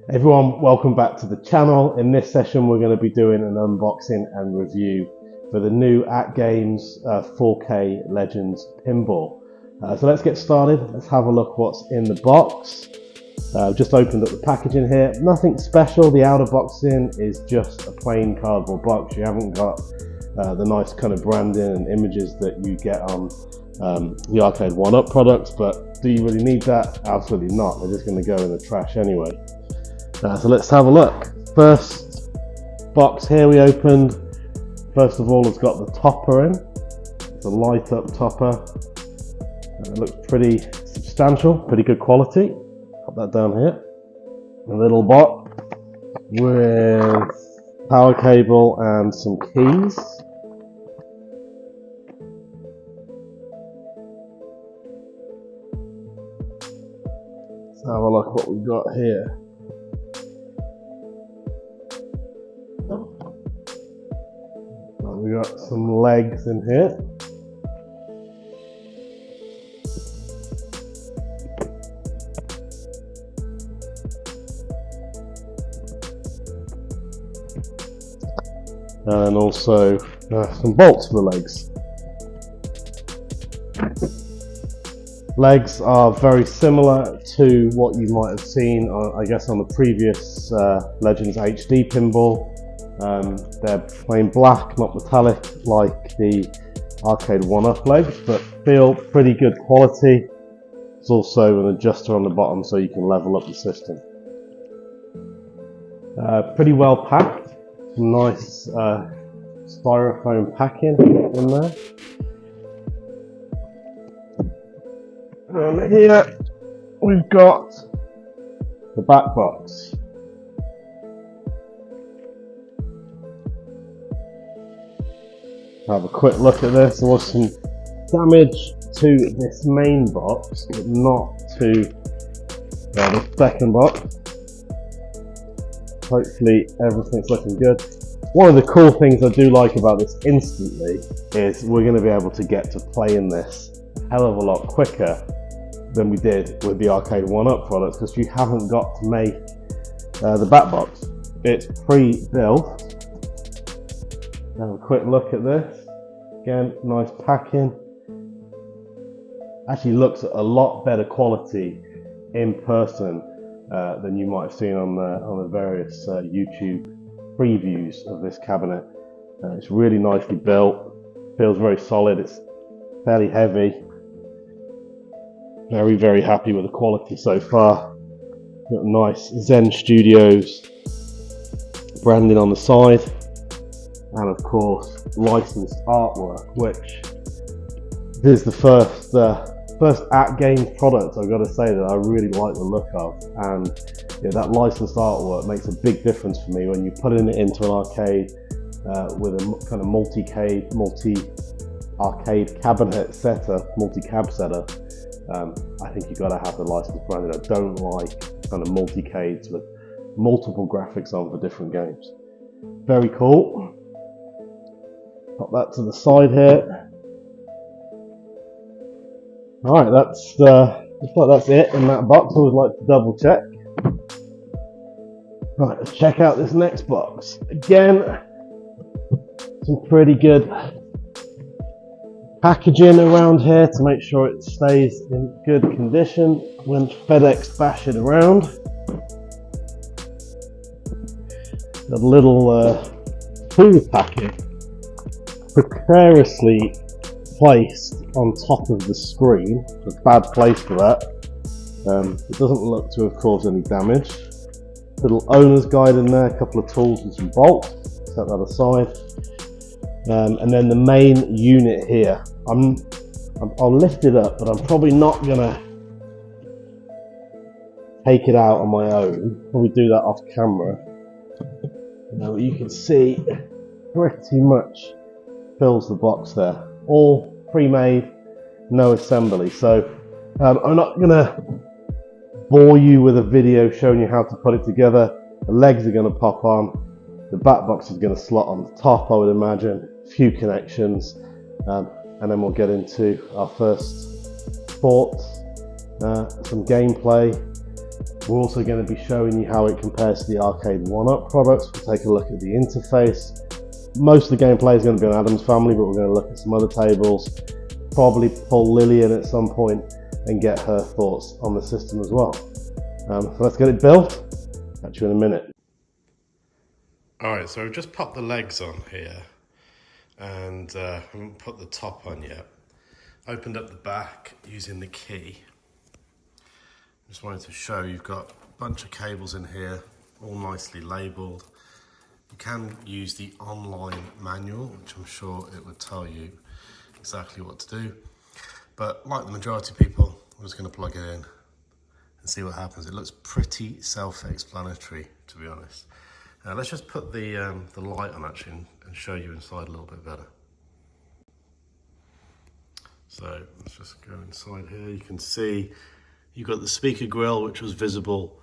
Everyone, welcome back to the channel. In this session we're going to be doing an unboxing and review for the new AtGames 4K Legends Pinball. So let's get started. Let's have a look what's in the box. Just opened up the packaging here. Nothing special. The outer boxing is just a plain cardboard box. You haven't got the nice kind of branding and images that you get on the arcade OneUp products, but do you really need that? Absolutely not. They're just going to go in the trash anyway. So let's have a look. First box here we opened. First of all, it's got the topper in. It's a light up topper. It looks pretty substantial, pretty good quality. Pop that down here. A little box with power cable and some keys. Let's have a look what we've got here. We got some legs in here. And also some bolts for the legs. Legs are very similar to what you might have seen, I guess, on the previous Legends HD pinball. They're plain black, not metallic like the arcade OneUp legs, but feel pretty good quality. There's also an adjuster on the bottom so you can level up the system. Pretty well packed. Some nice styrofoam packing in there. And here we've got the back box. Have a quick look at this. There was some damage to this main box, but not to the second box. Hopefully everything's looking good. One of the cool things I do like about this instantly is we're going to be able to get to playing this a hell of a lot quicker than we did with the arcade OneUp products, because you haven't got to make the back box. It's pre-built. Have a quick look at this. Again, nice packing. Actually looks a lot better quality in person than you might have seen on the various YouTube previews of this cabinet. It's really nicely built. Feels very solid. It's fairly heavy. Very, very happy with the quality so far. Got nice Zen Studios branding on the side. And of course, licensed artwork, which is the first AtGames product, I've got to say, that I really like the look of. And that licensed artwork makes a big difference for me when you're putting it into an arcade with a kind of multi-arcade cabinet setup, multi-cab setup. I think you've got to have the licensed branding. I don't like kind of multi-cades with multiple graphics on for different games. Very cool. Pop that to the side here. Alright, looks like that's it in that box. I always like to double check. Right, let's check out this next box. Again, some pretty good packaging around here to make sure it stays in good condition when FedEx bash it around. A little food packet precariously placed on top of the screen. It's a bad place for that. It doesn't look to have caused any damage. Little owner's guide in there, a couple of tools and some bolts. Set that aside. And then the main unit here. I'll lift it up, but I'm probably not gonna take it out on my own. Probably do that off camera. You can see pretty much fills the box there. All pre-made, no assembly. So I'm not gonna bore you with a video showing you how to put it together. The legs are gonna pop on. The back box is gonna slot on the top, I would imagine. A few connections, and then we'll get into our first sports, some gameplay. We're also going to be showing you how it compares to the arcade OneUp products. We'll take a look at the interface. Most of the gameplay is going to be on Addams family, but we're going to look at some other tables. Probably pull Lily in at some point and get her thoughts on the system as well. So let's get it built. Catch you in a minute. Alright, so we've just popped the legs on here and haven't put the top on yet. Opened up the back using the key. Just wanted to show you've got a bunch of cables in here, all nicely labelled. You can use the online manual, which I'm sure it would tell you exactly what to do. But like the majority of people, I'm just going to plug it in and see what happens. It looks pretty self-explanatory, to be honest. Let's just put the light on actually and show you inside a little bit better. So let's just go inside here. You can see you've got the speaker grill, which was visible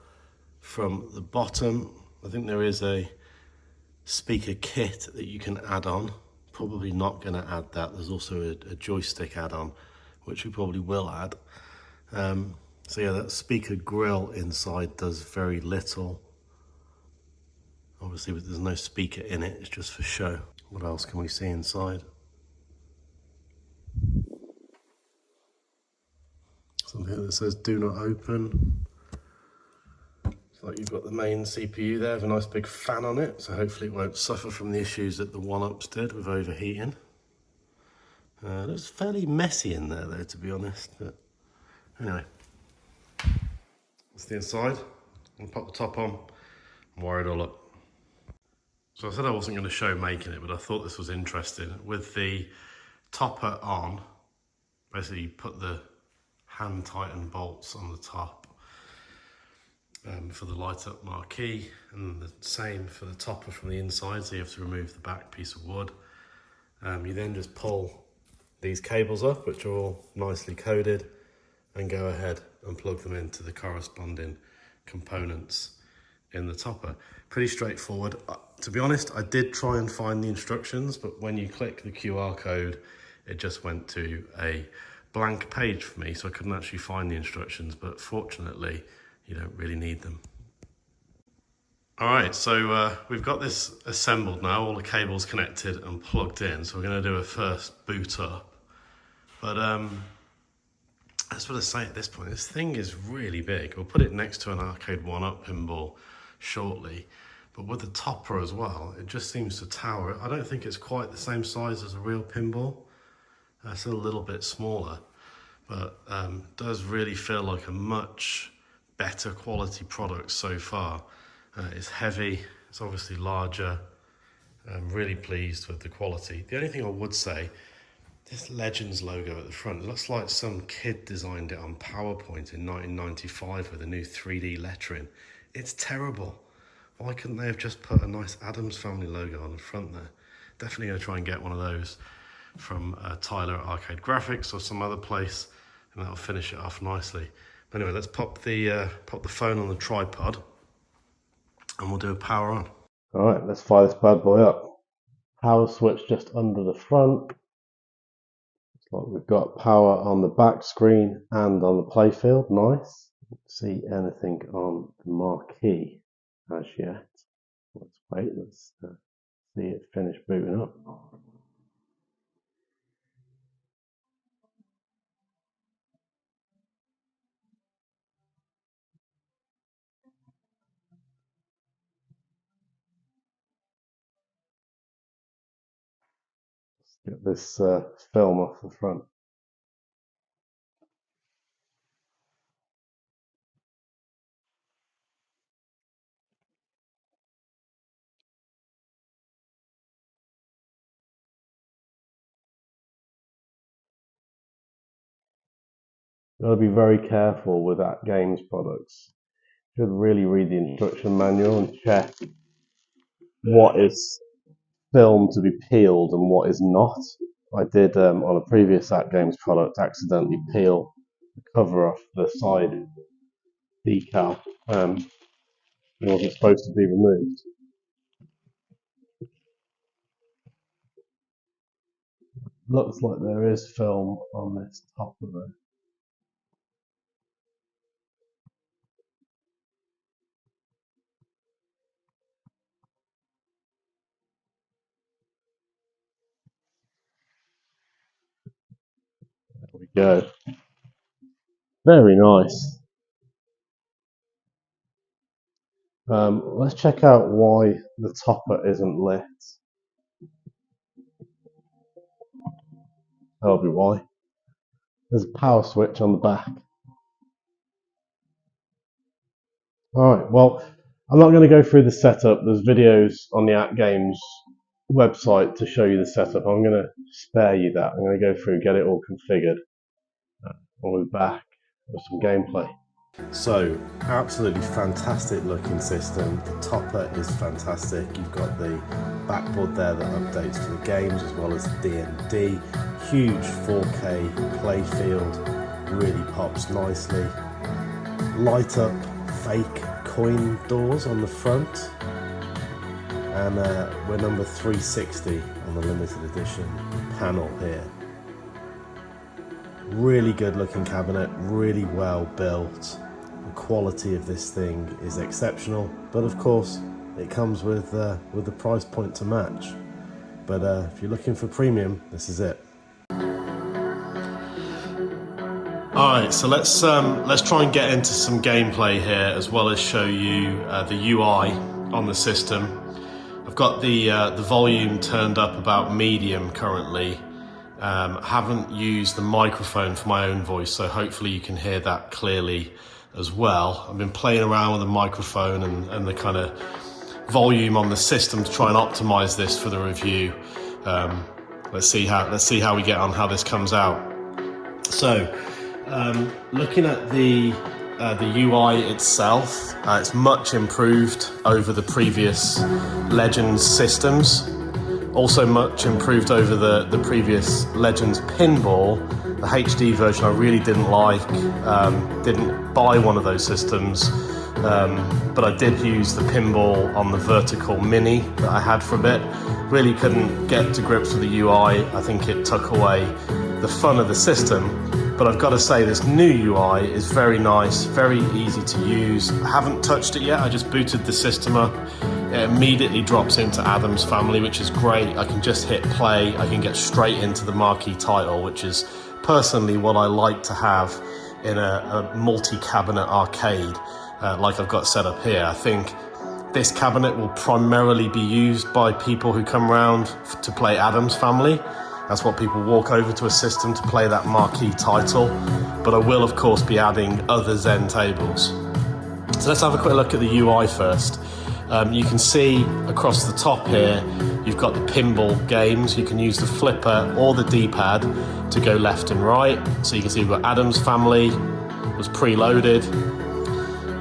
from the bottom. I think there is a speaker kit that you can add on. Probably not going to add that. There's also a joystick add-on, which we probably will add. So yeah, that speaker grill inside does very little. Obviously, there's no speaker in it, it's just for show. What else can we see inside? Something that says do not open. It's like you've got the main CPU there with a nice big fan on it, so hopefully it won't suffer from the issues that the OneUps did with overheating. It was fairly messy in there though, to be honest, but anyway. That's the inside. I'm gonna pop the top on and wire it all up. So I said I wasn't going to show making it, but I thought this was interesting. With the topper on, basically you put the hand tightened bolts on the top for the light up marquee, and the same for the topper from the inside, so you have to remove the back piece of wood. You then just pull these cables up, which are all nicely coded, and go ahead and plug them into the corresponding components in the topper. Pretty straightforward. To be honest, I did try and find the instructions, but when you click the QR code, it just went to a blank page for me, so I couldn't actually find the instructions, but fortunately, you don't really need them. All right, so we've got this assembled now, all the cables connected and plugged in, so we're gonna do a first boot up. But that's what I say at this point, this thing is really big. We'll put it next to an arcade OneUp pinball shortly, but with the topper as well, it just seems to tower. I don't think it's quite the same size as a real pinball. It's a little bit smaller, but does really feel like a much better quality product so far. It's heavy, it's obviously larger. I'm really pleased with the quality. The only thing I would say, this Legends logo at the front, it looks like some kid designed it on PowerPoint in 1995 with a new 3D lettering. It's terrible. Why couldn't they have just put a nice Addams family logo on the front there? Definitely gonna try and get one of those from Tyler Arcade Graphics or some other place, and that'll finish it off nicely. But anyway, let's pop the phone on the tripod and we'll do a power on. All right, let's fire this bad boy up. Power switch just under the front. Looks like we've got power on the back screen and on the playfield. Nice. Don't see anything on the marquee as yet. Let's wait. Let's see it finish booting up. Get this film off the front. You've got to be very careful with AtGames products. You should really read the instruction manual and check what is film to be peeled and what is not. I did on a previous AtGames product accidentally peel the cover off the side decal. It wasn't supposed to be removed. Looks like there is film on this top of it. go. Very nice. Let's check out why the topper isn't lit. That'll be why. There's a power switch on the back. Alright, well, I'm not going to go through the setup. There's videos on the AtGames website to show you the setup. I'm going to spare you that. I'm going to go through, get it all configured. We'll be back with some gameplay. So, absolutely fantastic looking system. The topper is fantastic. You've got the backboard there that updates to the games as well as D&D. Huge 4K playfield, really pops nicely. Light up fake coin doors on the front. And we're number 360 on the limited edition panel here. Really good looking cabinet, really well built. The quality of this thing is exceptional, but of course it comes with the price point to match. But if you're looking for premium, this is it. Alright, so let's try and get into some gameplay here as well as show you the UI on the system. I've got the volume turned up about medium currently. Haven't used the microphone for my own voice, so hopefully you can hear that clearly as well. I've been playing around with the microphone and the kind of volume on the system to try and optimize this for the review. Let's see how we get on, how this comes out. So, looking at the UI itself, it's much improved over the previous Legends systems. Also much improved over the previous Legends Pinball. The HD version I really didn't like, didn't buy one of those systems, but I did use the Pinball on the vertical mini that I had for a bit. Really couldn't get to grips with the UI. I think it took away the fun of the system. But I've got to say, this new UI is very nice, very easy to use. I haven't touched it yet, I just booted the system up. It immediately drops into Addams Family, which is great. I can just hit play, I can get straight into the marquee title, which is personally what I like to have in a multi-cabinet arcade like I've got set up here. I think this cabinet will primarily be used by people who come around to play Addams Family. That's what people walk over to a system to play that marquee title. But I will, of course, be adding other Zen tables. So let's have a quick look at the UI first. You can see across the top here, you've got the pinball games. You can use the flipper or the D-pad to go left and right. So you can see we've got Addams Family, was preloaded.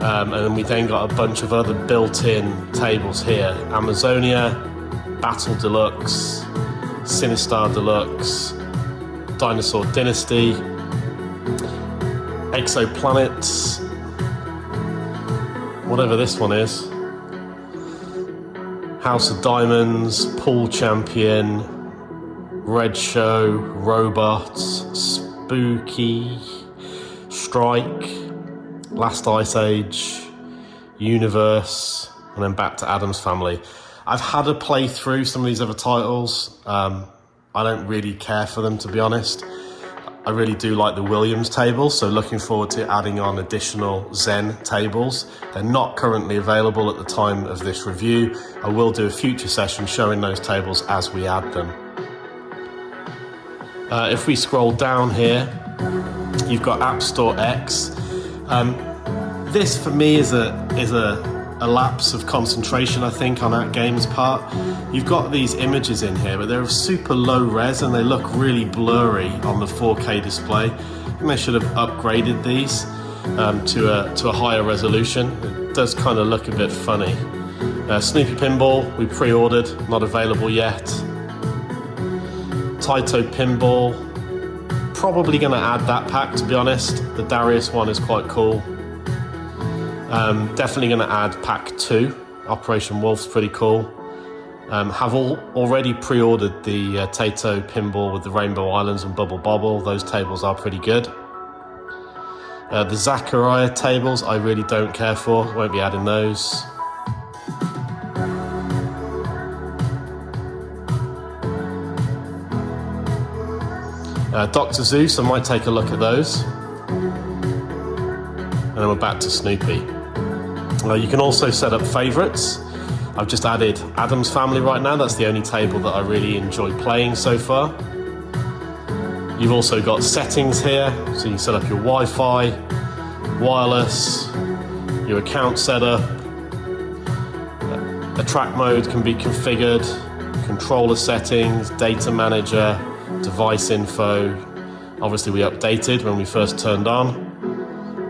And then we then got a bunch of other built-in tables here. Amazonia, Battle Deluxe, Sinistar Deluxe, Dinosaur Dynasty, Exoplanets, whatever this one is, House of Diamonds, Pool Champion, Red Show, Robots, Spooky, Strike, Last Ice Age, Universe, and then back to Addams Family. I've had a play through some of these other titles. I don't really care for them, to be honest. I really do like the Williams tables, so looking forward to adding on additional Zen tables. They're not currently available at the time of this review. I will do a future session showing those tables as we add them. If we scroll down here, you've got App Store X. This for me is a lapse of concentration, I think, on AtGames' part. You've got these images in here, but they're super low res and they look really blurry on the 4K display. I think they should have upgraded these to a higher resolution. It does kind of look a bit funny. Snoopy Pinball, we pre-ordered, not available yet. Taito Pinball, probably going to add that pack, to be honest. The Darius one is quite cool. Definitely going to add pack 2. Operation Wolf's pretty cool. Have already pre-ordered the Taito Pinball with the Rainbow Islands and Bubble Bobble. Those tables are pretty good. The Zachariah tables I really don't care for. Won't be adding those. Dr. Zeus, I might take a look at those. And then we're back to Snoopy. You can also set up favorites. I've just added Addams Family right now. That's the only table that I really enjoy playing so far. You've also got settings here, so you can set up your Wi-Fi, wireless, your account setup. A track mode can be configured, controller settings, data manager, device info. Obviously we updated when we first turned on.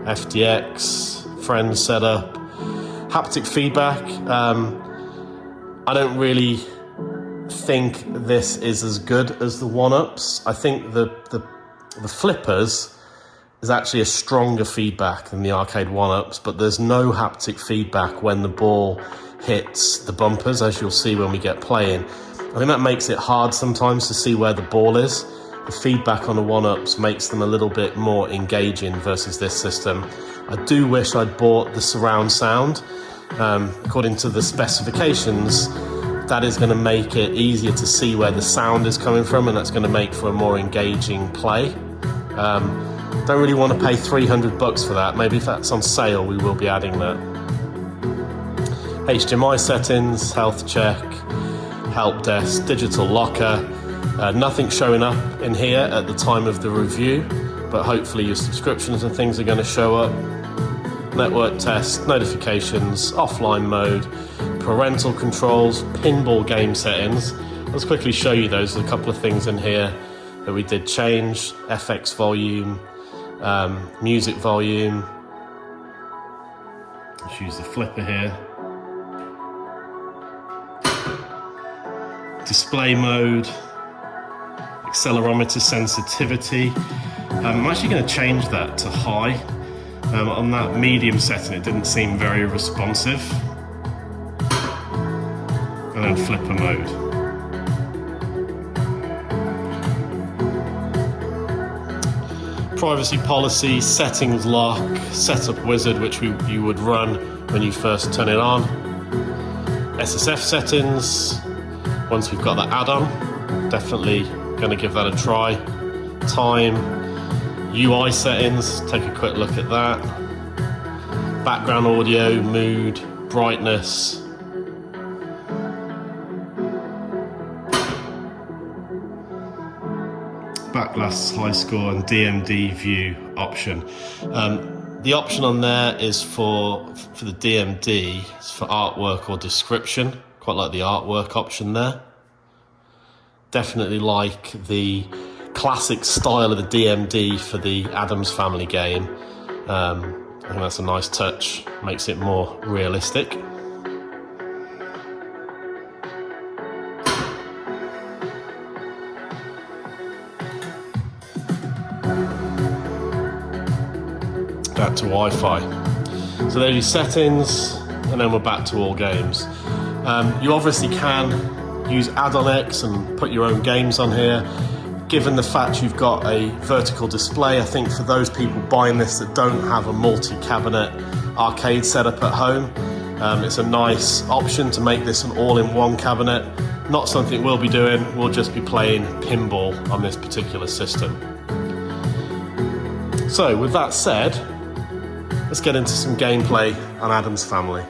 FDX, friends setup, haptic feedback. I don't really think this is as good as the OneUps. I think the flippers is actually a stronger feedback than the arcade OneUps, but there's no haptic feedback when the ball hits the bumpers, as you'll see when we get playing. I think that makes it hard sometimes to see where the ball is. The feedback on the OneUps makes them a little bit more engaging versus this system. I do wish I'd bought the surround sound. According to the specifications, that is going to make it easier to see where the sound is coming from, and that's going to make for a more engaging play. Don't really want to pay $300 for that. Maybe if that's on sale, we will be adding that. HDMI settings, health check, help desk, digital locker. Nothing showing up in here at the time of the review, but hopefully your subscriptions and things are going to show up. Network test, notifications, offline mode, parental controls, pinball game settings. Let's quickly show you those. There's a couple of things in here that we did change. FX volume, music volume. Let's use the flipper here. Display mode, accelerometer sensitivity. I'm actually going to change that to high. On that medium setting, it didn't seem very responsive. And then flipper mode. Privacy policy, settings lock, setup wizard, which you would run when you first turn it on. SSF settings. Once we've got that add-on, definitely going to give that a try. Time, UI settings, take a quick look at that. Background audio, mood, brightness. Backglass high score and DMD view option. The option on there is for the DMD, it's for artwork or description. Quite like the artwork option there. Definitely like the classic style of the DMD for the Addams Family game. I think that's a nice touch, makes it more realistic. Back to Wi-Fi. So there's your settings, and then we're back to all games. You obviously can use Add-on X and put your own games on here. Given the fact you've got a vertical display, I think for those people buying this that don't have a multi-cabinet arcade setup at home, it's a nice option to make this an all-in-one cabinet. Not something we'll be doing, we'll just be playing pinball on this particular system. So with that said, let's get into some gameplay on Addams Family.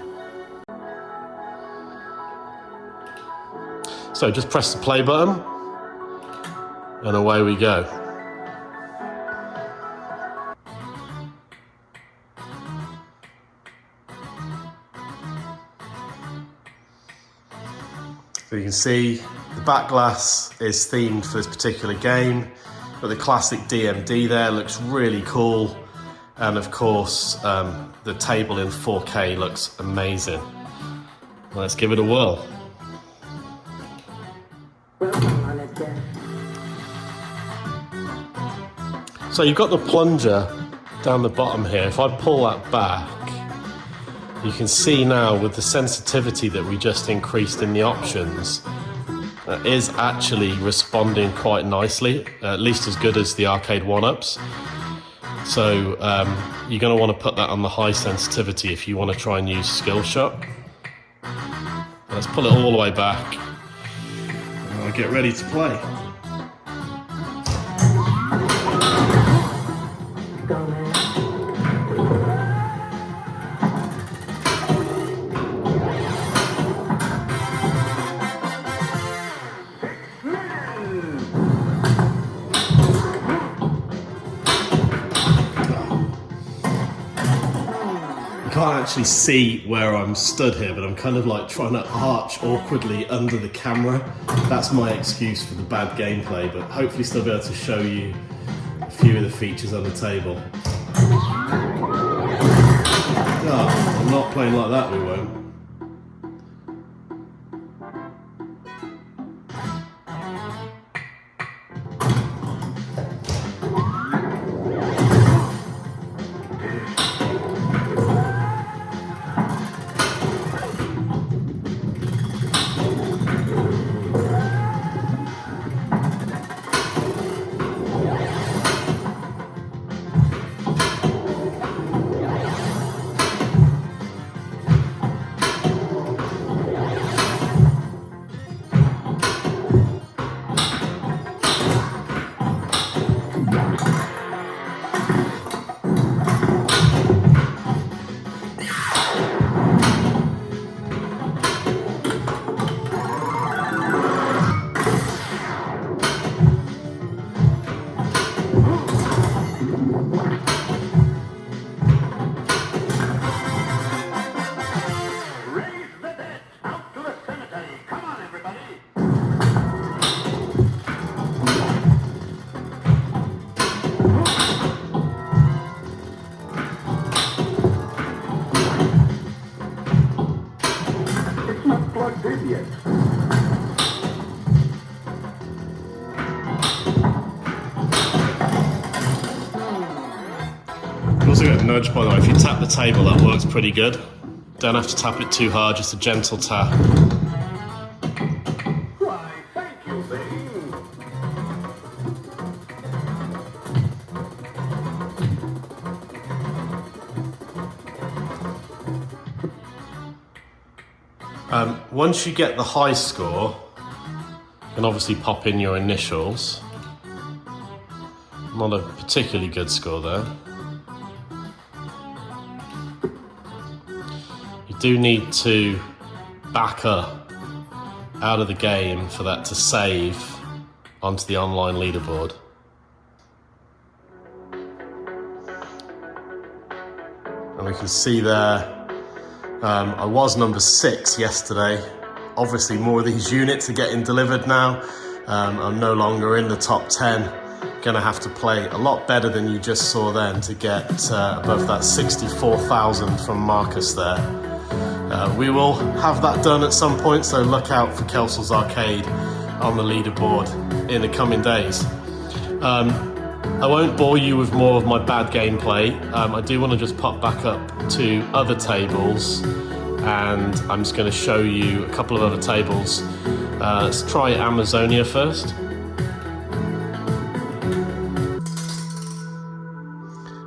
So just press the play button, and away we go. So you can see the back glass is themed for this particular game, but the classic DMD there looks really cool, and of course the table in 4K looks amazing. Let's give it a whirl. So you've got the plunger down the bottom here. If I pull that back, you can see now with the sensitivity that we just increased in the options, that is actually responding quite nicely, at least as good as the arcade OneUps. So you're going to want to put that on the high sensitivity if you want to try and use Skill Shot. Let's pull it all the way back. I'll get ready to play. can't actually see where I'm stood here, but I'm kind of like trying to arch awkwardly under the camera. That's my excuse for the bad gameplay, but hopefully still be able to show you a few of the features on the table. Oh, I'm not playing like that, we won't. Also got a nudge, by the way. If you tap the table, that works pretty good. Don't have to tap it too hard, just a gentle tap. Why, thank you, Bane. Once you get the high score, you can obviously pop in your initials. Not a particularly good score there. You do need to back up out of the game for that to save onto the online leaderboard. And we can see there, I was number 6 yesterday. Obviously more of these units are getting delivered now. I'm no longer in the top 10. Gonna have to play a lot better than you just saw then to get above that 64,000 from Marcus there. We will have that done at some point, so look out for Kelsel's Arcade on the leaderboard in the coming days. I won't bore you with more of my bad gameplay. I do want to just pop back up to other tables, and I'm just going to show you a couple of other tables. Let's try Amazonia first.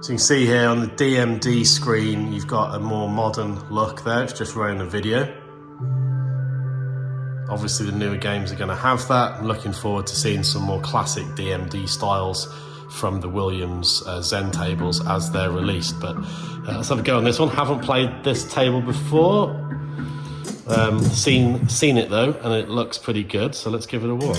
So you can see here on the DMD screen, you've got a more modern look there. It's just running a video. Obviously the newer games are going to have that. I'm looking forward to seeing some more classic DMD styles from the Williams Zen tables as they're released. But let's have a go on this one. Haven't played this table before. Seen it though, and it looks pretty good, so let's give it a whirl.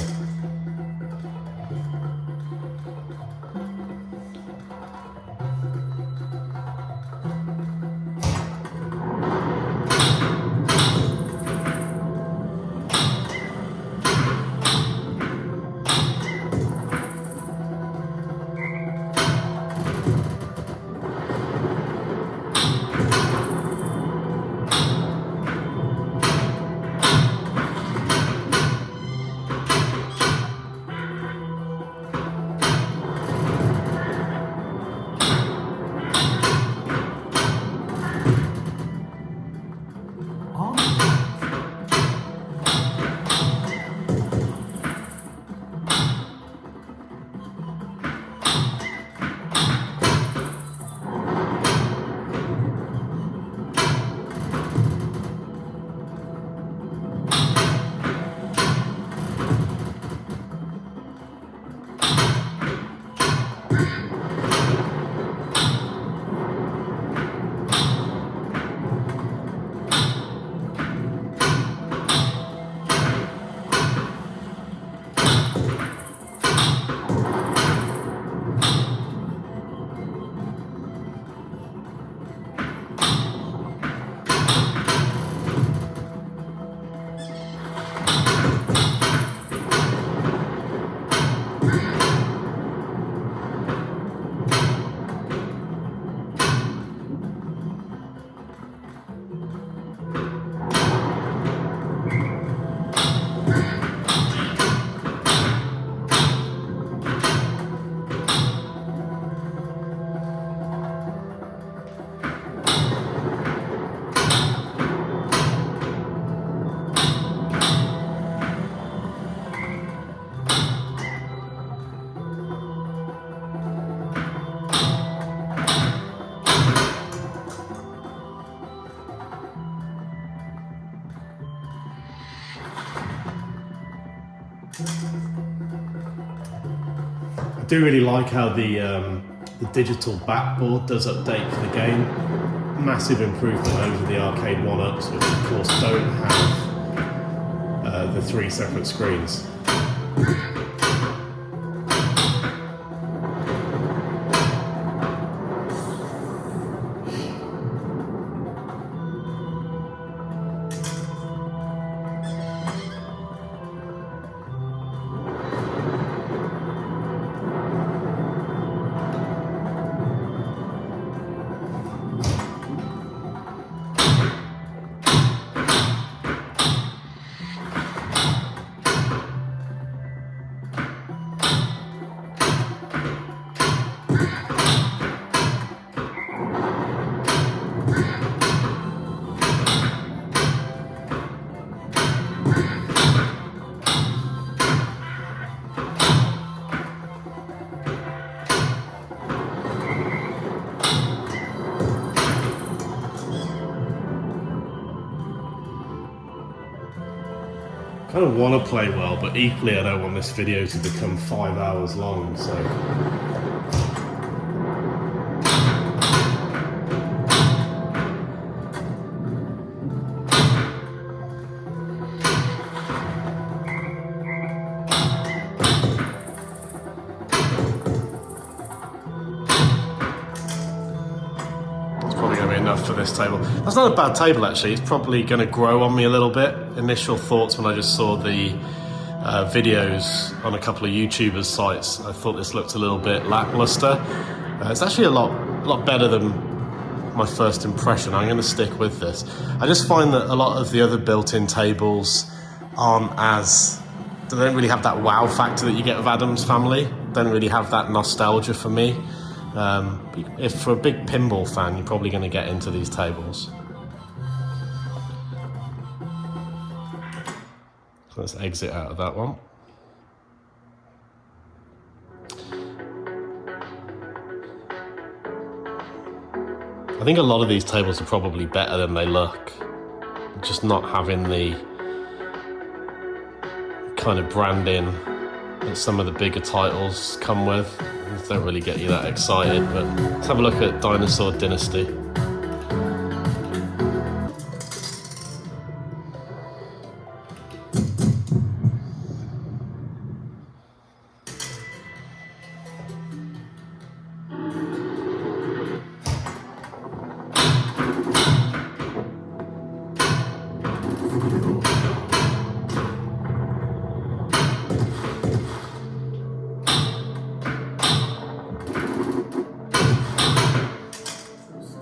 do really like how the digital backboard does update for the game. Massive improvement over the arcade OneUps, which of course don't have the 3 separate screens. I kind of want to play well, but equally I don't want this video to become 5 hours long, so... for this table. That's not a bad table actually. It's probably going to grow on me a little bit. Initial thoughts when I just saw the videos on a couple of YouTubers' sites, I thought this looked a little bit lackluster. It's actually a lot better than my first impression. I'm going to stick with this. I just find that a lot of the other built-in tables they don't really have that wow factor that you get with Addams Family. Don't really have that nostalgia for me. If for a big pinball fan, you're probably going to get into these tables. So let's exit out of that one. I think a lot of these tables are probably better than they look. Just not having the kind of branding that some of the bigger titles come with. Don't really get you that excited, but let's have a look at Dinosaur Dynasty.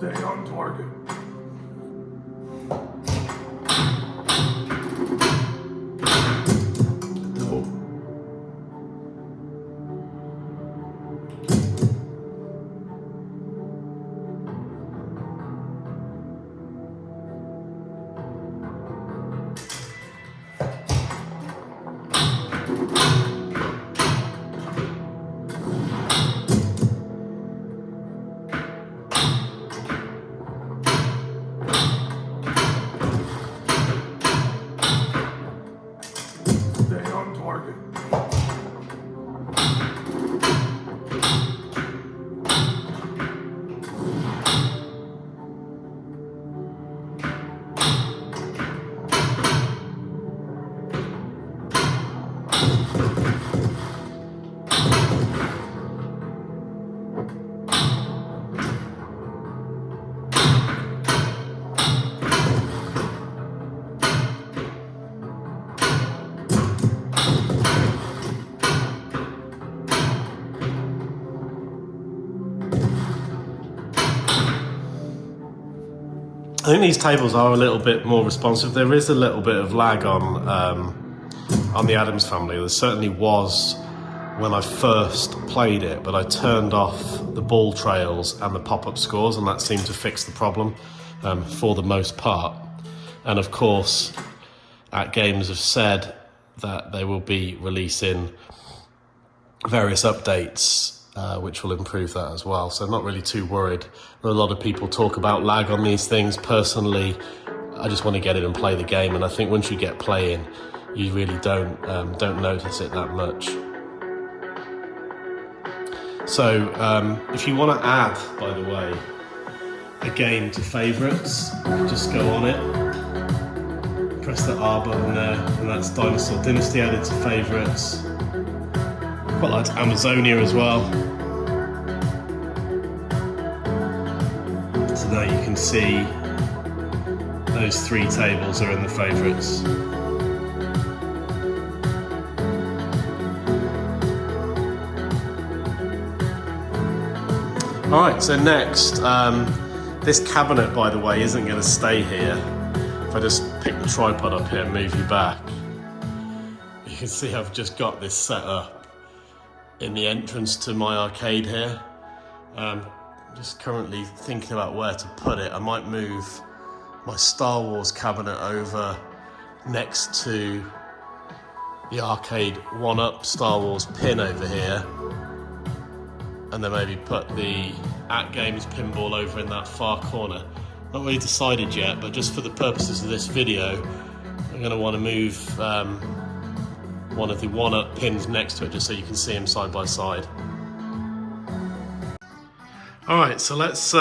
Stay on target. I think these tables are a little bit more responsive. There is a little bit of lag on the Addams Family. There certainly was when I first played it, but I turned off the ball trails and the pop-up scores, and that seemed to fix the problem for the most part. And of course, AtGames have said that they will be releasing various updates which will improve that as well. So I'm not really too worried. A lot of people talk about lag on these things. Personally, I just want to get in and play the game, and I think once you get playing, you really don't notice it that much. So if you want to add, by the way, a game to favourites, just go on it, press the R button there, and that's Dinosaur Dynasty added to favourites. Quite like Amazonia as well. So now you can see those 3 tables are in the favourites. Alright, so next, this cabinet, by the way, isn't going to stay here. If I just pick the tripod up here and move you back, you can see I've just got this set up in the entrance to my arcade here. I'm just currently thinking about where to put it. I might move my Star Wars cabinet over next to the arcade OneUp Star Wars pin over here, and then maybe put the AtGames pinball over in that far corner. Not really decided yet, but just for the purposes of this video, I'm going to want to move one of the OneUp pins next to it, just so you can see them side by side. Alright, so let's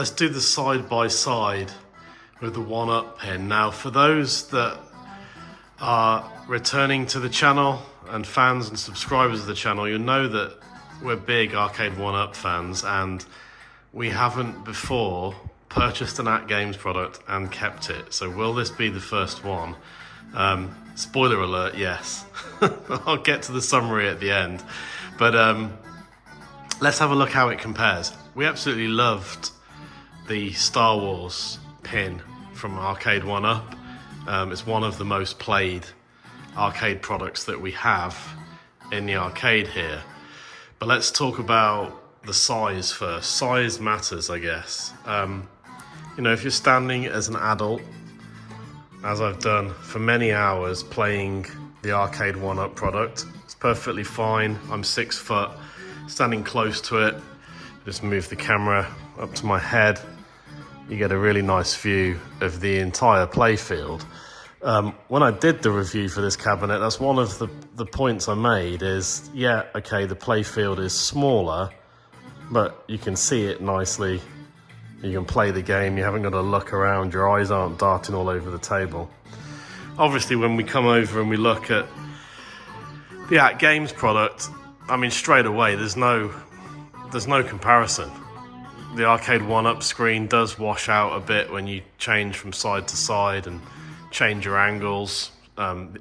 do the side by side with the OneUp pin. Now, for those that are returning to the channel and fans and subscribers of the channel, you'll know that we're big Arcade OneUp fans, and we haven't before purchased an AtGames product and kept it. So will this be the first one? Spoiler alert, yes. I'll get to the summary at the end. But let's have a look how it compares. We absolutely loved the Star Wars pin from Arcade OneUp. It's one of the most played arcade products that we have in the arcade here. But let's talk about the size first. Size matters, I guess. You know, if you're standing as an adult, as I've done for many hours playing the Arcade OneUp product, it's perfectly fine. I'm 6 foot, standing close to it. Just move the camera up to my head. You get a really nice view of the entire playfield. When I did the review for this cabinet, that's one of the points I made is, yeah, okay, the playfield is smaller, but you can see it nicely. You can play the game, you haven't got to look around, your eyes aren't darting all over the table. Obviously, when we come over and we look at the AtGames product, I mean, straight away, there's no comparison. The Arcade OneUp screen does wash out a bit when you change from side to side and change your angles.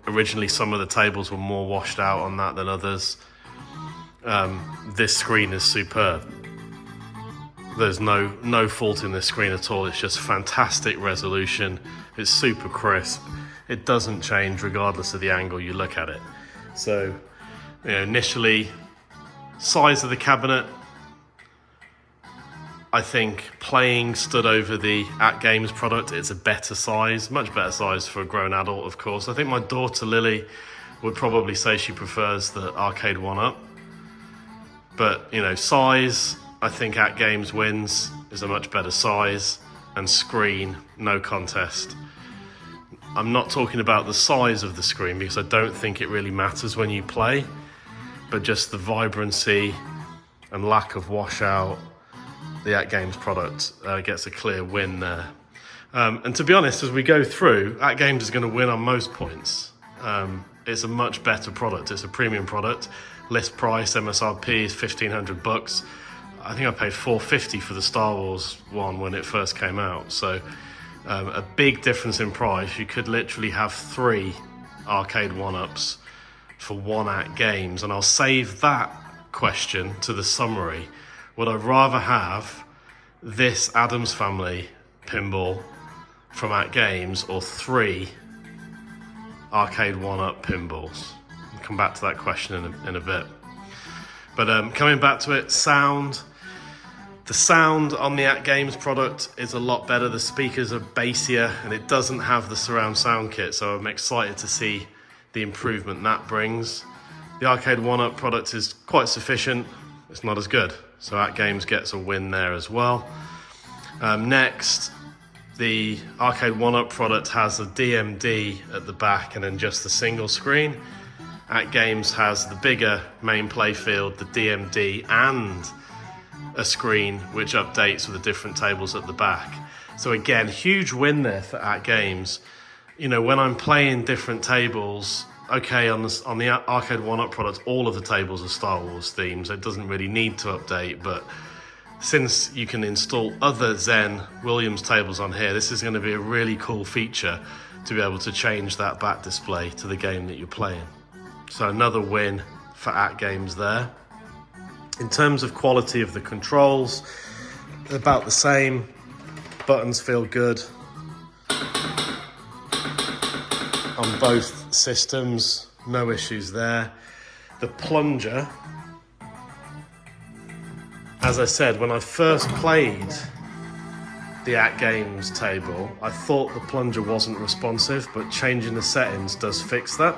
Originally, some of the tables were more washed out on that than others. This screen is superb. There's no fault in this screen at all. It's just fantastic resolution. It's super crisp. It doesn't change regardless of the angle you look at it. So, you know, initially, size of the cabinet, I think playing stood over the AtGames product. It's a better size, much better size for a grown adult, of course. I think my daughter Lily would probably say she prefers the Arcade OneUp. But, you know, size, I think AtGames wins, is a much better size, and screen, no contest. I'm not talking about the size of the screen because I don't think it really matters when you play, but just the vibrancy and lack of washout. The AtGames product gets a clear win there. And to be honest, as we go through, AtGames is going to win on most points. It's a much better product. It's a premium product. List price, MSRP is $1,500. I think I paid $450 for the Star Wars one when it first came out. So a big difference in price. You could literally have 3 Arcade OneUps for one AtGames. And I'll save that question to the summary. Would I rather have this Addams family pinball from AtGames or 3 Arcade OneUp pinballs? I'll come back to that question in a bit. But coming back to it, sound. The sound on the AtGames product is a lot better. The speakers are bassier and it doesn't have the surround sound kit, so I'm excited to see the improvement that brings. The Arcade OneUp product is quite sufficient. It's not as good. So AtGames gets a win there as well. Next, the Arcade OneUp product has a DMD at the back and then just the single screen. AtGames has the bigger main playfield, the DMD, and a screen which updates with the different tables at the back. So again, huge win there for AtGames. You know, when I'm playing different tables, okay, on the Arcade OneUp product, all of the tables are Star Wars themed, so it doesn't really need to update, but since you can install other Zen Williams tables on here, this is going to be a really cool feature to be able to change that back display to the game that you're playing. So another win for AtGames there. In terms of quality of the controls, they're about the same. Buttons feel good on both systems, no issues there. The plunger, as I said, when I first played the AtGames table, I thought the plunger wasn't responsive, but changing the settings does fix that.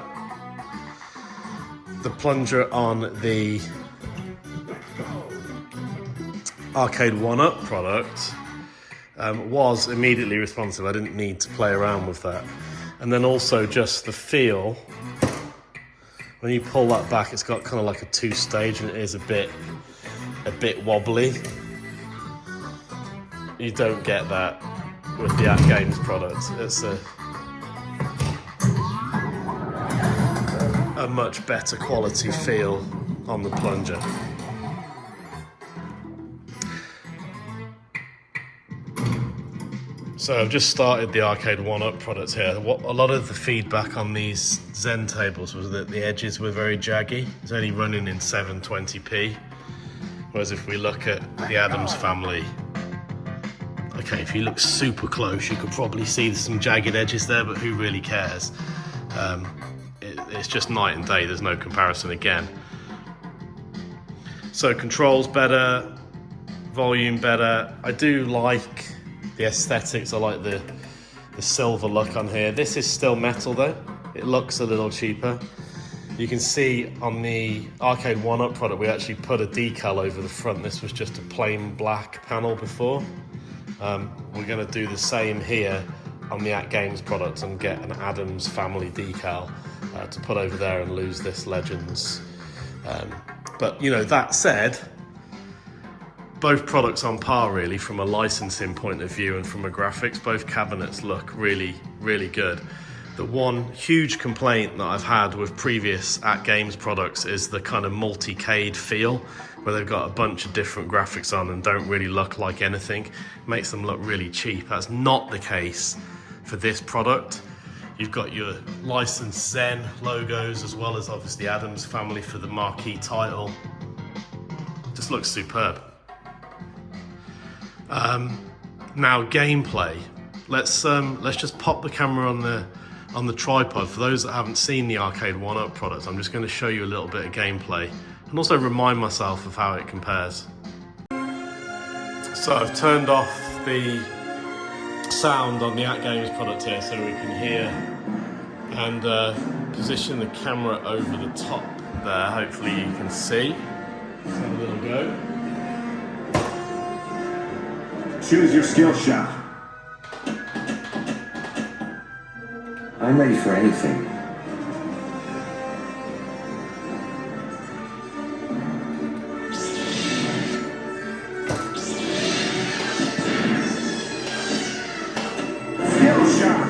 The plunger on the Arcade OneUp product was immediately responsive. I didn't need to play around with that. And then also just the feel, when you pull that back, it's got kind of like a two-stage, and it is a bit wobbly. You don't get that with the AtGames product. It's a much better quality feel on the plunger. So I've just started the Arcade OneUp products here. A lot of the feedback on these Zen tables was that the edges were very jaggy. It's only running in 720p. Whereas if we look at the Addams family, okay, if you look super close, you could probably see some jagged edges there, but who really cares? It's just night and day. There's no comparison again. So controls better, volume better. I do like the aesthetics. I like the silver look on here. This is still metal though. It looks a little cheaper. You can see on the Arcade OneUp product, we actually put a decal over the front. This was just a plain black panel before. We're going to do the same here on the AtGames product and get an Addams family decal to put over there and lose this Legends. But you know, that said, both products on par really from a licensing point of view and from a graphics. Both cabinets look really, really good. The one huge complaint that I've had with previous AtGames products is the kind of multicade feel, where they've got a bunch of different graphics on and don't really look like anything. It makes them look really cheap. That's not the case for this product. You've got your licensed Zen logos, as well as obviously Addams family for the marquee title. Just looks superb. Now gameplay. Let's just pop the camera on the tripod. For those that haven't seen the Arcade OneUp product, I'm just going to show you a little bit of gameplay and also remind myself of how it compares. So I've turned off the sound on the AtGames product here so we can hear, and position the camera over the top there. Hopefully you can see. Let's have a little go. Choose your skill shot. I'm ready for anything. Skill shot.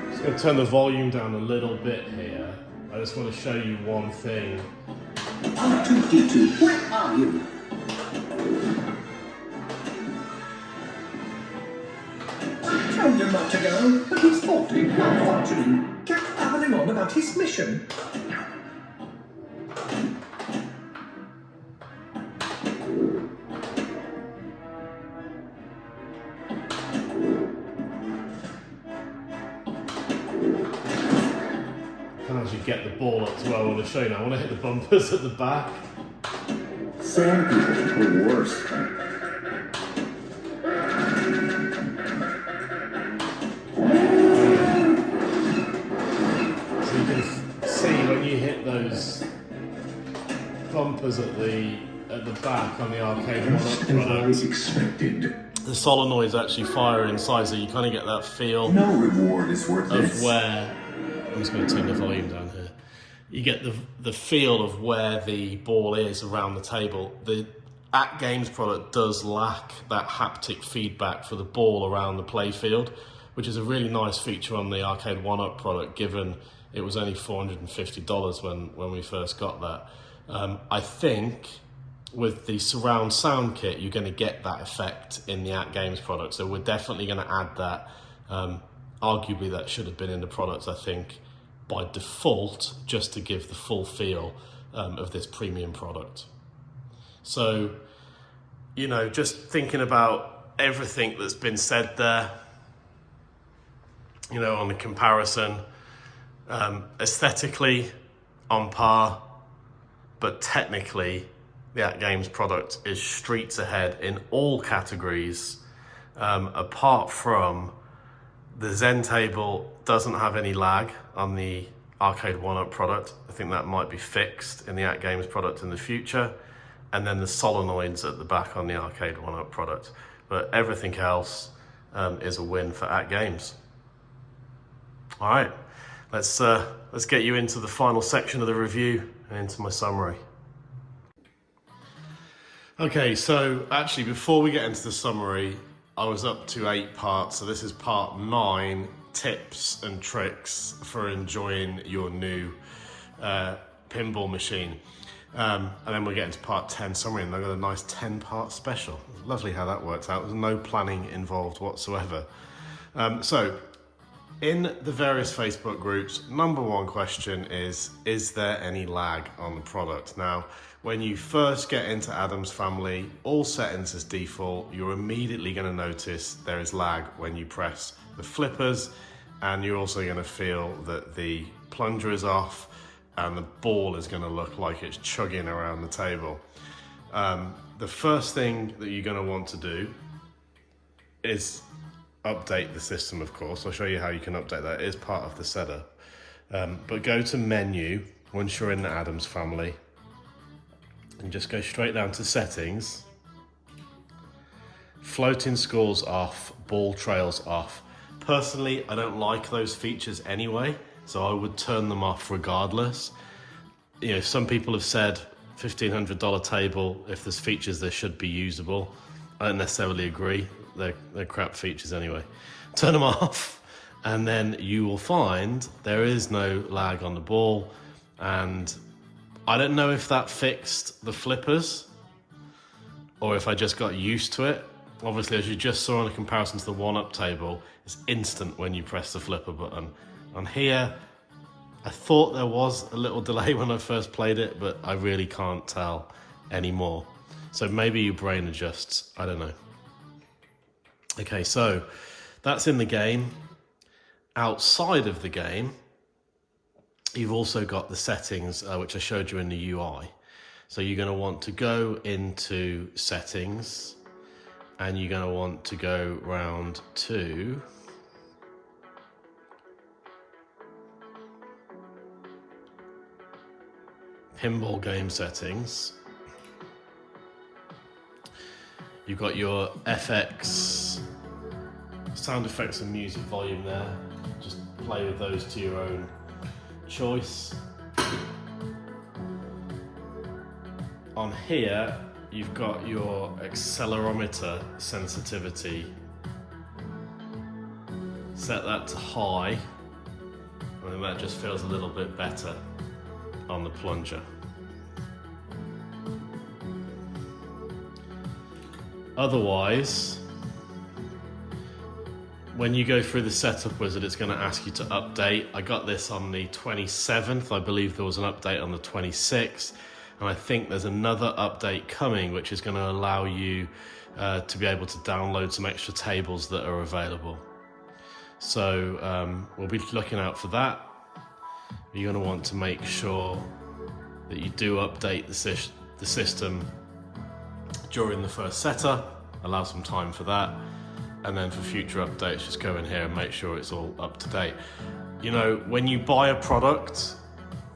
I'm going to turn the volume down a little bit here. I just want to show you one thing. R2-D2, where are you? I told him not to go, but he's awfully malfunctioning. Kept babbling on about his mission. get the ball up as well. I want to show you now. I want to hit the bumpers at the back. Sand people are worse. So you can see when you hit those bumpers at the back on the arcade OneUp product, expected. the solenoids actually fire inside, so you kind of get that feel No reward is worth of this. where. I'm just going to turn the volume down here. You get the feel of where the ball is around the table. The AtGames product does lack that haptic feedback for the ball around the playfield, which is a really nice feature on the arcade OneUp product, given it was only $450 when we first got that. I think with the surround sound kit, you're going to get that effect in the AtGames product. So we're definitely going to add that. Arguably, that should have been in the product, I think, by default, just to give the full feel of this premium product. So, you know, just thinking about everything that's been said there, you know, on the comparison, aesthetically on par, but technically the AtGames product is streets ahead in all categories, apart from the Zen table doesn't have any lag on the arcade OneUp product. I think that might be fixed in the AtGames product in the future. And then the solenoids at the back on the arcade OneUp product. But everything else is a win for AtGames. All right, let's get you into the final section of the review and into my summary. Okay, so actually before we get into the summary, I was up to 8 parts, so this is part 9, tips and tricks for enjoying your new pinball machine. And then we'll get into part 10 summary, and I've got a nice 10-part special. Lovely how that works out. There's no planning involved whatsoever. So in the various Facebook groups, number one question is there any lag on the product? Now, when you first get into Addams family, all settings as default, you're immediately going to notice there is lag when you press the flippers, and you're also going to feel that the plunger is off and the ball is going to look like it's chugging around the table. The first thing that you're going to want to do is update the system, of course. I'll show you how you can update that. It is part of the setup. But go to menu once you're in the Addams family, and just go straight down to settings. Floating scores off, ball trails off. Personally, I don't like those features anyway, so I would turn them off regardless. You know, some people have said $1,500 table, if there's features, they should be usable. I don't necessarily agree. They're crap features anyway. Turn them off, and then you will find there is no lag on the ball, and I don't know if that fixed the flippers or if I just got used to it. Obviously, as you just saw in a comparison to the OneUp table, it's instant when you press the flipper button. On here, I thought there was a little delay when I first played it, but I really can't tell anymore. So maybe your brain adjusts, I don't know. Okay, so that's in the game. Outside of the game, you've also got the settings, which I showed you in the UI. So you're going to want to go into settings, and you're going to want to go round to pinball game settings. You've got your FX, sound effects and music volume there. Just play with those to your own choice. On here, you've got your accelerometer sensitivity. Set that to high, and then that just feels a little bit better on the plunger. Otherwise, when you go through the setup wizard, it's going to ask you to update. I got this on the 27th. I believe there was an update on the 26th. And I think there's another update coming, which is going to allow you to be able to download some extra tables that are available. So we'll be looking out for that. you're going to want to make sure that you do update the system during the first setup, allow some time for that, and then for future updates just go in here and make sure it's all up to date. You know, when you buy a product,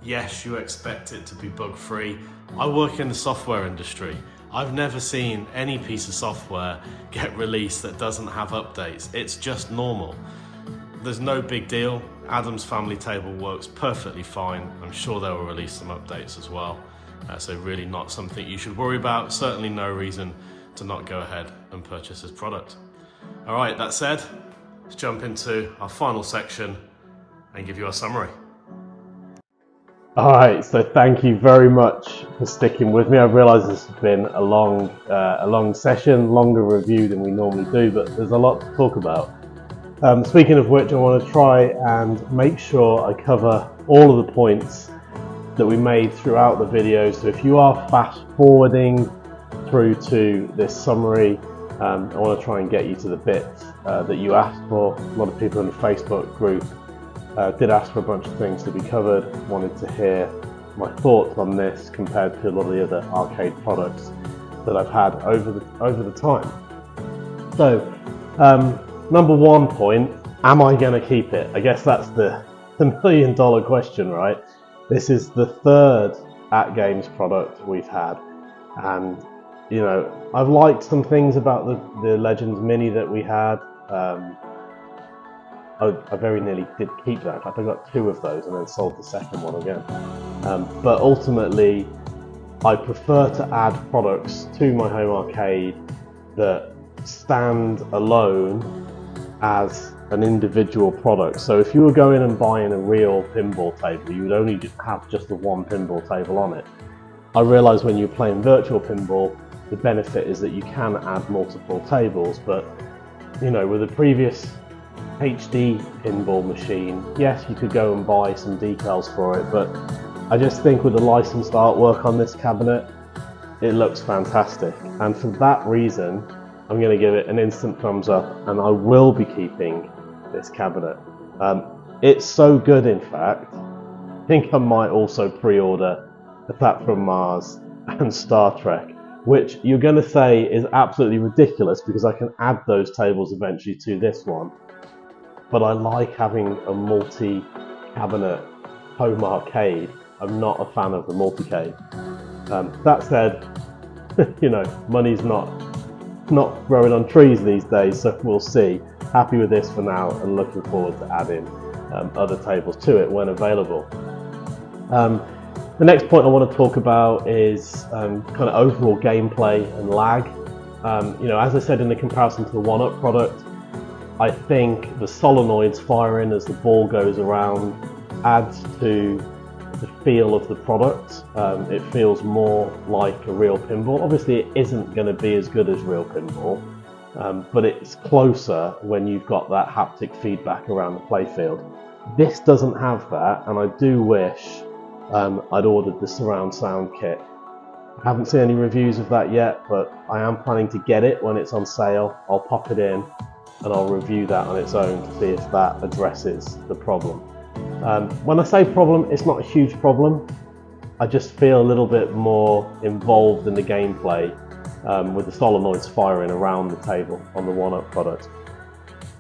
yes, you expect it to be bug free. I work in the software industry. I've never seen any piece of software get released that doesn't have updates. It's just normal. There's no big deal. Addams family table works perfectly fine. I'm sure they will release some updates as well. So really not something you should worry about. Certainly no reason to not go ahead and purchase this product. All right, that said, let's jump into our final section and give you our summary. All right, so thank you very much for sticking with me. I realise this has been a long session, longer review than we normally do, but there's a lot to talk about. Speaking of which, I want to try and make sure I cover all of the points that we made throughout the video. So if you are fast forwarding through to this summary, I want to try and get you to the bits that you asked for. A lot of people in the Facebook group did ask for a bunch of things to be covered, wanted to hear my thoughts on this compared to a lot of the other arcade products that I've had over the time. So, number one point, am I going to keep it? I guess that's the $1 million question, right? This is the third AtGames product we've had, and you know, I've liked some things about the Legends Mini that we had. I very nearly did keep that. In fact, I got 2 of those and then sold the second one again. But ultimately, I prefer to add products to my home arcade that stand alone as an individual product. So if you were going and buying a real pinball table, you would only have just the one pinball table on it. I realise when you're playing virtual pinball, the benefit is that you can add multiple tables, but you know, with the previous HD pinball machine, yes, you could go and buy some decals for it, but I just think with the licensed artwork on this cabinet, it looks fantastic. And for that reason, I'm going to give it an instant thumbs up, and I will be keeping this cabinet. It's so good, in fact, I think I might also pre-order Attack from Mars and Star Trek, which you're going to say is absolutely ridiculous because I can add those tables eventually to this one. But I like having a multi-cabinet home arcade. I'm not a fan of the multi-cade. That said, you know, money's not growing on trees these days, so we'll see. Happy with this for now and looking forward to adding other tables to it when available. The next point I want to talk about is kind of overall gameplay and lag. You know, as I said in the comparison to the OneUp product, I think the solenoids firing as the ball goes around adds to the feel of the product. It feels more like a real pinball. Obviously, it isn't going to be as good as real pinball, but it's closer when you've got that haptic feedback around the playfield. This doesn't have that, and I do wish I'd ordered the surround sound kit. I haven't seen any reviews of that yet, but I am planning to get it when it's on sale. I'll pop it in and I'll review that on its own to see if that addresses the problem. When I say problem, it's not a huge problem. I just feel a little bit more involved in the gameplay with the solenoids firing around the table on the OneUp product.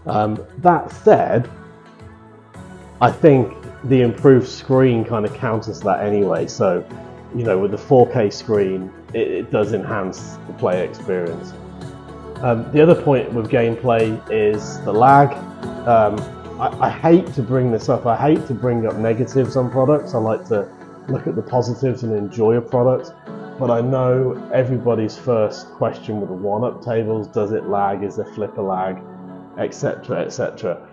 That said, I think the improved screen kind of counters that anyway. So, you know, with the 4K screen, it does enhance the play experience. The other point with gameplay is the lag. I hate to bring this up. I hate to bring up negatives on products. I like to look at the positives and enjoy a product. But I know everybody's first question with the OneUp tables, does it lag? Is there flipper lag? Etc. etc.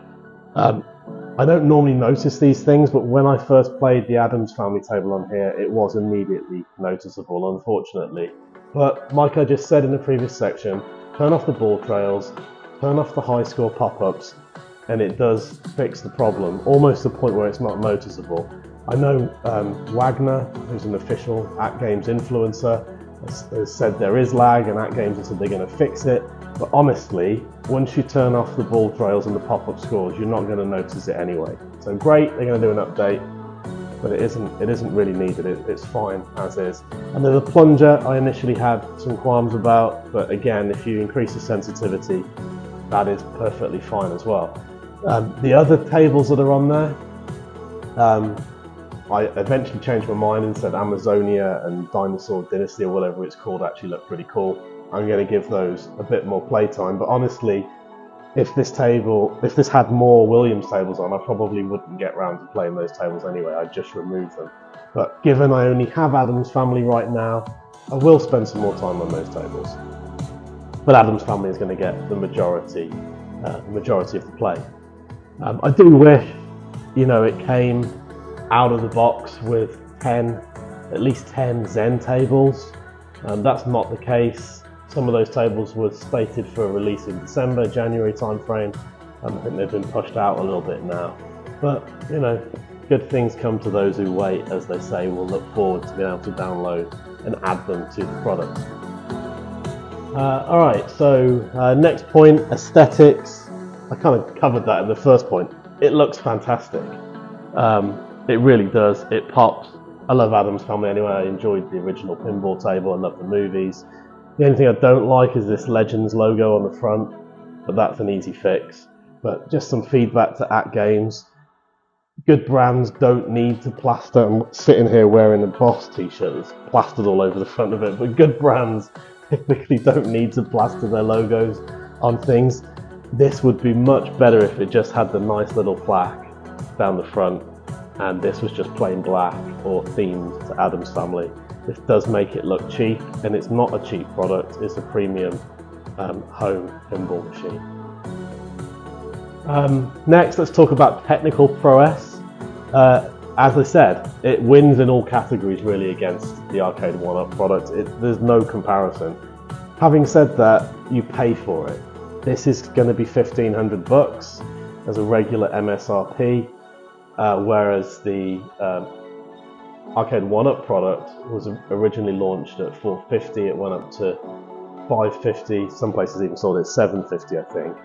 I don't normally notice these things, but when I first played the Addams family table on here, it was immediately noticeable, unfortunately. But like I just said in the previous section, turn off the ball trails, turn off the high score pop-ups, and it does fix the problem, almost to the point where it's not noticeable. I know Wagner, who's an official AtGames influencer, has said there is lag, and AtGames has said they're going to fix it. But honestly, once you turn off the ball trails and the pop-up scores, you're not going to notice it anyway. So great, they're going to do an update. but it isn't really needed. It's fine as is. And then the plunger I initially had some qualms about, but again, if you increase the sensitivity, that is perfectly fine as well. The other tables that are on there, I eventually changed my mind and said Amazonia and Dinosaur Dynasty or whatever it's called actually look pretty cool. I'm going to give those a bit more playtime, but honestly, if this had more Williams tables on, I probably wouldn't get round to playing those tables anyway. I'd just remove them. But given I only have Addams Family right now, I will spend some more time on those tables. But Addams Family is going to get the majority of the play. I do wish, it came out of the box with at least 10 Zen tables. That's not the case. Some of those tables were stated for release in December, January timeframe. I think they've been pushed out a little bit now. But, good things come to those who wait, as they say. We'll look forward to being able to download and add them to the product. Alright, so next point, aesthetics. I kind of covered that in the first point. It looks fantastic. It really does. It pops. I love Addams Family anyway. I enjoyed the original Pinball table. I love the movies. The only thing I don't like is this Legends logo on the front, but that's an easy fix. But just some feedback to AtGames. Good brands don't need to plaster. I'm sitting here wearing a Boss t-shirt that's plastered all over the front of it, but good brands typically don't need to plaster their logos on things. This would be much better if it just had the nice little plaque down the front, and this was just plain black or themed to Addams Family. This does make it look cheap, and it's not a cheap product. It's a premium home pinball machine. Next, let's talk about technical prowess. As I said, it wins in all categories really against the Arcade OneUp product. There's no comparison. Having said that, you pay for it. This is going to be $1,500 as a regular MSRP, whereas the Arcade OneUp product was originally launched at $450. It went up to $550. Some places even sold it at $750, I think.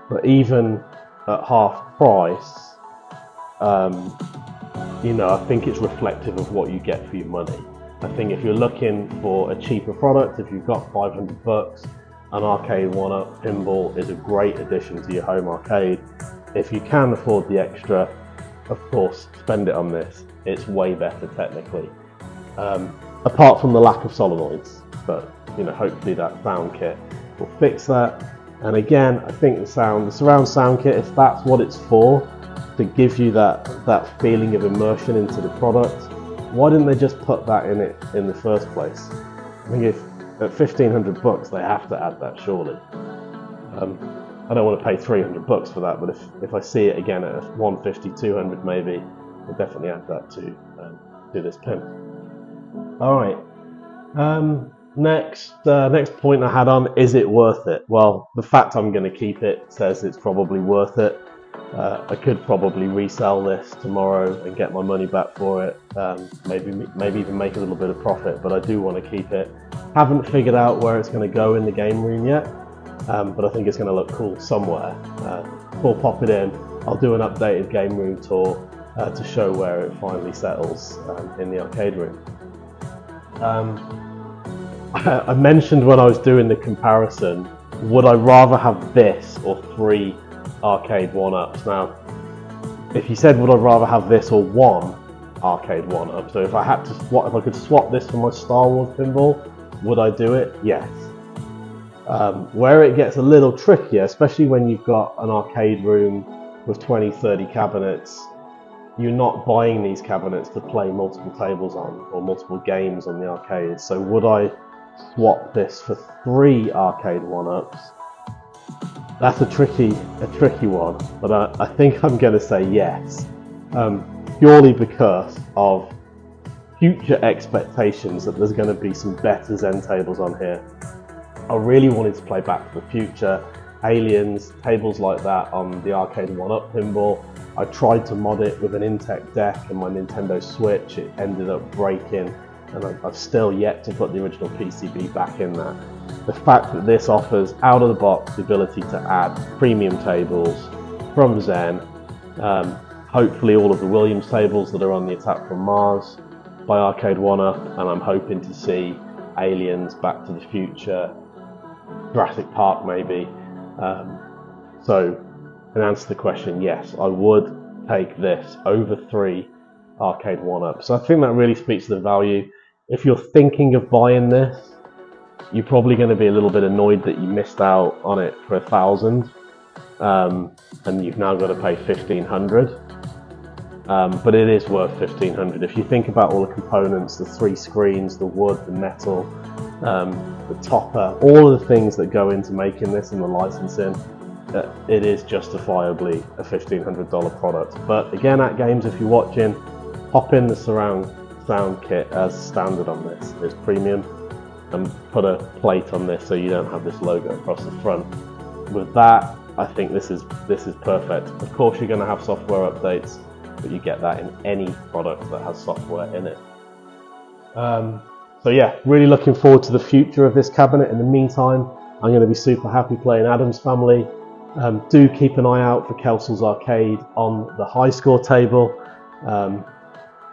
But even at half price, I think it's reflective of what you get for your money. I think if you're looking for a cheaper product, if you've got $500, an Arcade OneUp pinball is a great addition to your home arcade. If you can afford the extra, of course, spend it on this. It's way better technically, apart from the lack of solenoids. But hopefully that sound kit will fix that. And again, I think the surround sound kit, if that's what it's for, to give you that feeling of immersion into the product, why didn't they just put that in it in the first place? I think if at $1,500 they have to add that, surely. I don't want to pay $300 for that, but if I see it again at $150, $200 maybe, I'll definitely add that to this pin. All right. Next point I had on, is it worth it? Well, the fact I'm going to keep it says it's probably worth it. I could probably resell this tomorrow and get my money back for it. Maybe even make a little bit of profit, but I do want to keep it. Haven't figured out where it's going to go in the game room yet, but I think it's going to look cool somewhere. We'll pop it in. I'll do an updated game room tour to show where it finally settles in the arcade room. I mentioned when I was doing the comparison, would I rather have this or 3 Arcade OneUps? Now, if you said would I rather have this or 1 Arcade OneUp, so if I could swap this for my Star Wars pinball, would I do it? Yes. Where it gets a little trickier, especially when you've got an arcade room with 20-30 cabinets, you're not buying these cabinets to play multiple tables on or multiple games on the arcade. So would I swap this for 3 Arcade OneUps? That's a tricky one, but I think I'm going to say yes, purely because of future expectations that there's going to be some better Zen tables on here. I really wanted to play Back to the Future, Aliens, tables like that on the Arcade OneUp pinball. I tried to mod it with an Intec deck and my Nintendo Switch. It ended up breaking, and I've still yet to put the original PCB back in that. The fact that this offers out of the box the ability to add premium tables from Zen, hopefully all of the Williams tables that are on the Attack from Mars by Arcade OneUp, and I'm hoping to see Aliens, Back to the Future, Jurassic Park maybe. So in answer to the question, yes, I would take this over 3 Arcade OneUp. So I think that really speaks to the value. If you're thinking of buying this, you're probably going to be a little bit annoyed that you missed out on it for $1,000, and you've now got to pay $1,500. But it is worth $1,500 if you think about all the components, the 3 screens, the wood, the metal, the topper, all of the things that go into making this and the licensing. It is justifiably a $1,500 product. But again, AtGames, if you're watching, hop in the surround sound kit as standard on this. It's premium, and put a plate on this so you don't have this logo across the front. With that, I think this is perfect. Of course, you're going to have software updates, but you get that in any product that has software in it. So yeah, really looking forward to the future of this cabinet. In the meantime, I'm going to be super happy playing Addams Family. Do keep an eye out for Kelsel's Arcade on the high score table.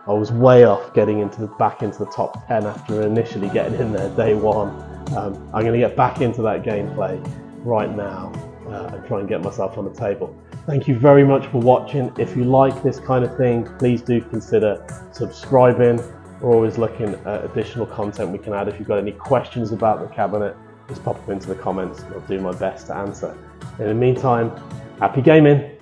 I was way off getting back into the top 10 after initially getting in there day one. I'm going to get back into that gameplay right now and try and get myself on the table. Thank you very much for watching. If you like this kind of thing, please do consider subscribing. We're always looking at additional content we can add. If you've got any questions about the cabinet, just pop them into the comments and I'll do my best to answer. In the meantime, happy gaming!